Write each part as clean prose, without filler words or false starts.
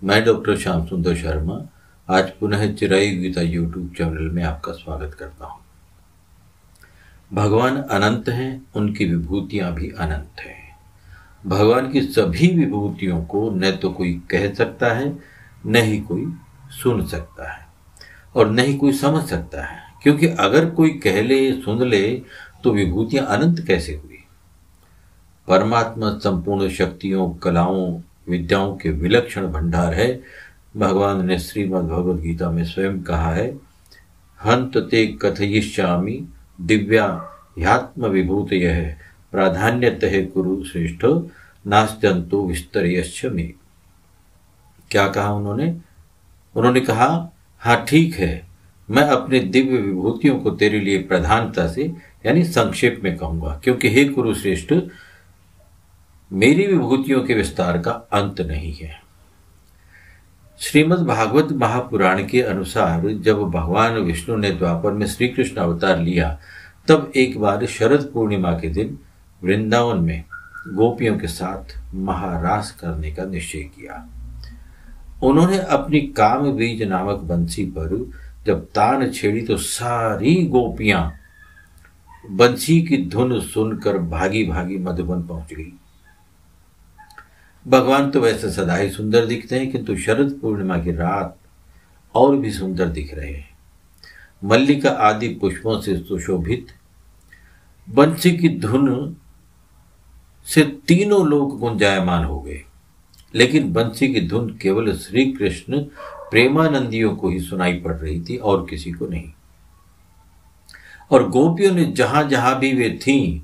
मैं डॉक्टर श्याम सुंदर शर्मा आज पुनः चिरायु गीता यूट्यूब चैनल में आपका स्वागत करता हूँ। भगवान अनंत हैं, उनकी विभूतियां भी अनंत हैं। भगवान की सभी विभूतियों को न तो कोई कह सकता है, न ही कोई सुन सकता है और न ही कोई समझ सकता है, क्योंकि अगर कोई कह ले, सुन ले तो विभूतियां अनंत कैसे हुई। परमात्मा संपूर्ण शक्तियों, कलाओं, विद्याओं के विलक्षण भंडार है। भगवान ने श्रीमद् भगवद गीता में स्वयं कहा है, हंत ते कथयिष्यामि दिव्या ह्यात्म विभूतयः प्राधान्यतः कुरु श्रेष्ठ नास्त्यंतो विस्तरयश्च मे। क्या कहा उन्होंने कहा, हाँ ठीक है, मैं अपने दिव्य विभूतियों को तेरे लिए प्रधानता से यानी संक्षेप में कहूंगा, क्योंकि हे कुरु श्रेष्ठ, मेरी विभूतियों के विस्तार का अंत नहीं है। श्रीमद् भागवत महापुराण के अनुसार जब भगवान विष्णु ने द्वापर में श्री कृष्ण अवतार लिया, तब एक बार शरद पूर्णिमा के दिन वृंदावन में गोपियों के साथ महारास करने का निश्चय किया। उन्होंने अपनी काम बीज नामक बंसी पर जब तान छेड़ी तो सारी गोपियां बंसी की धुन सुनकर भागी भागी मधुबन पहुंच गई। भगवान तो वैसे सदा ही सुंदर दिखते हैं, किंतु शरद पूर्णिमा की रात और भी सुंदर दिख रहे हैं। मल्लिका आदि पुष्पों से सुशोभित बंसी की धुन से तीनों लोग गुंजायमान हो गए, लेकिन बंसी की धुन केवल श्री कृष्ण प्रेमानंदियों को ही सुनाई पड़ रही थी और किसी को नहीं। और गोपियों ने जहां जहां भी वे थीं,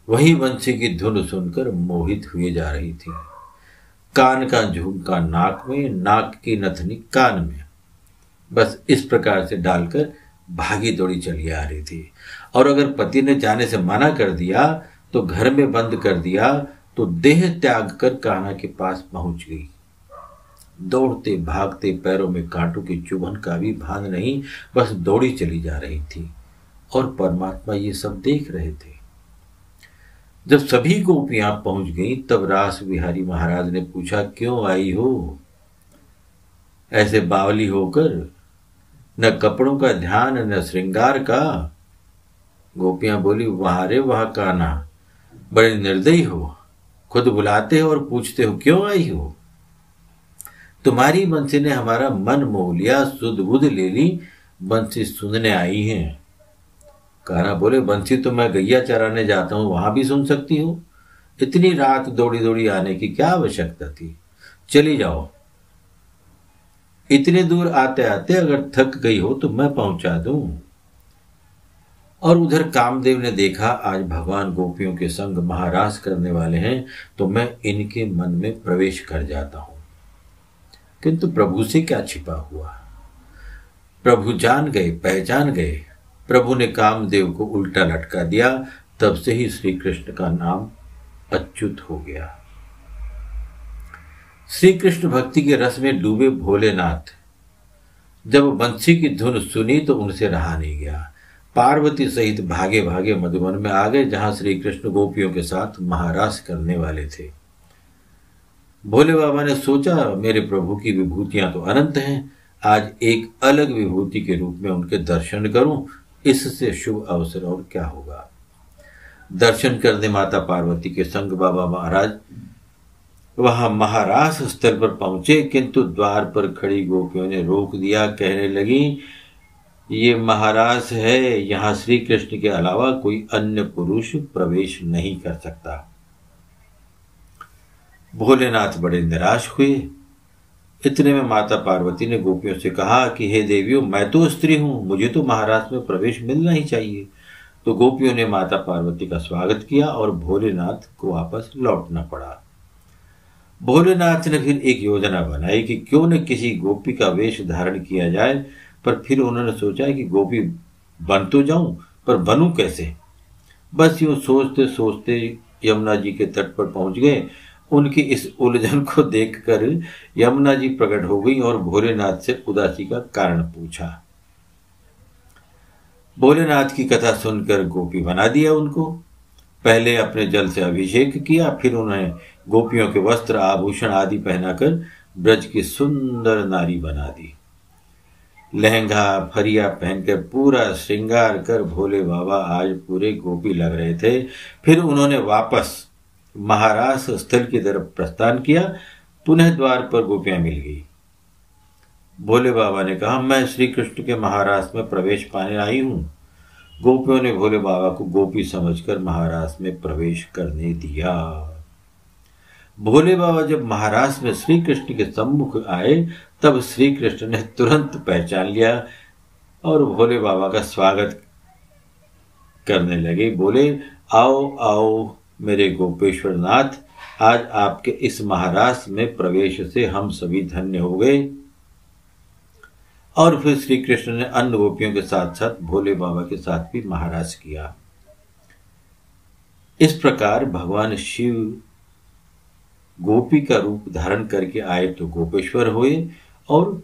वही बंसी की धुन सुनकर मोहित हुए जा रही थी। कान का झुमका नाक में, नाक की नथनी कान में, बस इस प्रकार से डालकर भागी दौड़ी चली आ रही थी। और अगर पति ने जाने से मना कर दिया तो घर में बंद कर दिया तो देह त्याग कर कान्हा के पास पहुंच गई। दौड़ते भागते पैरों में कांटों की चुभन का भी भान नहीं, बस दौड़ी चली जा रही थी। और परमात्मा ये सब देख रहे थे। जब सभी गोपियां पहुंच गईं, तब रास बिहारी महाराज ने पूछा, क्यों आई हो ऐसे बावली होकर, न कपड़ों का ध्यान न श्रृंगार का। गोपियां बोली, वहां रे वहां कान्हा, बड़े निर्दयी हो, खुद बुलाते हो और पूछते हो क्यों आई हो। तुम्हारी बंसी ने हमारा मन मोह लिया, सुध बुध ले ली, बंसी सुनने आई है। कान्हा बोले, बंसी तो मैं गैया चराने जाता हूं, वहां भी सुन सकती हो। इतनी रात दौड़ी दौड़ी आने की क्या आवश्यकता थी, चली जाओ। इतने दूर आते आते अगर थक गई हो तो मैं पहुंचा दूं। और उधर कामदेव ने देखा, आज भगवान गोपियों के संग महारास करने वाले हैं, तो मैं इनके मन में प्रवेश कर जाता हूं। किंतु प्रभु से क्या छिपा हुआ, प्रभु जान गए, पहचान गए। प्रभु ने कामदेव को उल्टा लटका दिया। तब से ही श्री कृष्ण का नाम अच्युत हो गया। श्री कृष्ण भक्ति के रस में डूबे भोलेनाथ जब बंसी की धुन सुनी तो उनसे रहा नहीं गया। पार्वती सहित भागे भागे मधुबन में आ गए, जहां श्री कृष्ण गोपियों के साथ महारास करने वाले थे। भोले बाबा ने सोचा, मेरे प्रभु की विभूतियां तो अनंत हैं, आज एक अलग विभूति के रूप में उनके दर्शन करूं, इससे शुभ अवसर और क्या होगा। दर्शन करने माता पार्वती के संग बाबा महाराज वहां महारास स्थल पर पहुंचे, किंतु द्वार पर खड़ी गोपियों ने रोक दिया। कहने लगी, ये महारास है, यहां श्री कृष्ण के अलावा कोई अन्य पुरुष प्रवेश नहीं कर सकता। भोलेनाथ बड़े निराश हुए। इतने में माता पार्वती ने गोपियों से कहा कि हे देवियों, मैं तो स्त्री हूं, मुझे तो महाराज में प्रवेश मिलना ही चाहिए। तो गोपियों ने माता पार्वती का स्वागत किया और भोलेनाथ को वापस लौटना पड़ा। भोलेनाथ ने फिर एक योजना बनाई कि क्यों न किसी गोपी का वेश धारण किया जाए, पर फिर उन्होंने सोचा कि गोपी बन तो जाऊं, पर बनूं कैसे। बस यूं सोचते सोचते यमुना जी के तट पर पहुंच गए। उनकी इस उलझन को देखकर यमुना जी प्रकट हो गई और भोलेनाथ से उदासी का कारण पूछा। भोलेनाथ की कथा सुनकर गोपी बना दिया उनको। पहले अपने जल से अभिषेक किया, फिर उन्हें गोपियों के वस्त्र आभूषण आदि पहनाकर ब्रज की सुंदर नारी बना दी। लहंगा फरिया पहनकर पूरा श्रृंगार कर भोले बाबा आज पूरे गोपी लग रहे थे। फिर उन्होंने वापस महारास स्थल की तरफ प्रस्थान किया। पुनः द्वार पर गोपियां मिल गई। भोले बाबा ने कहा, मैं श्री कृष्ण के महारास में प्रवेश पाने आई हूं। गोपियों ने भोले बाबा को गोपी समझकर महारास में प्रवेश करने दिया। भोले बाबा जब महाराज में श्री कृष्ण के सम्मुख आए तब श्री कृष्ण ने तुरंत पहचान लिया और भोले बाबा का स्वागत करने लगे। बोले, आओ आओ मेरे गोपेश्वर नाथ, आज आपके इस महाराज में प्रवेश से हम सभी धन्य हो गए। और फिर श्री कृष्ण ने अन्य गोपियों के साथ साथ भोले बाबा के साथ भी महाराज किया। इस प्रकार भगवान शिव गोपी का रूप धारण करके आए तो गोपेश्वर हुए और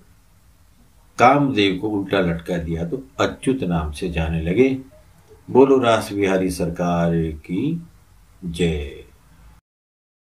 कामदेव को उल्टा लटका दिया तो अच्युत नाम से जाने लगे। बोलो रास बिहारी सरकार की जय।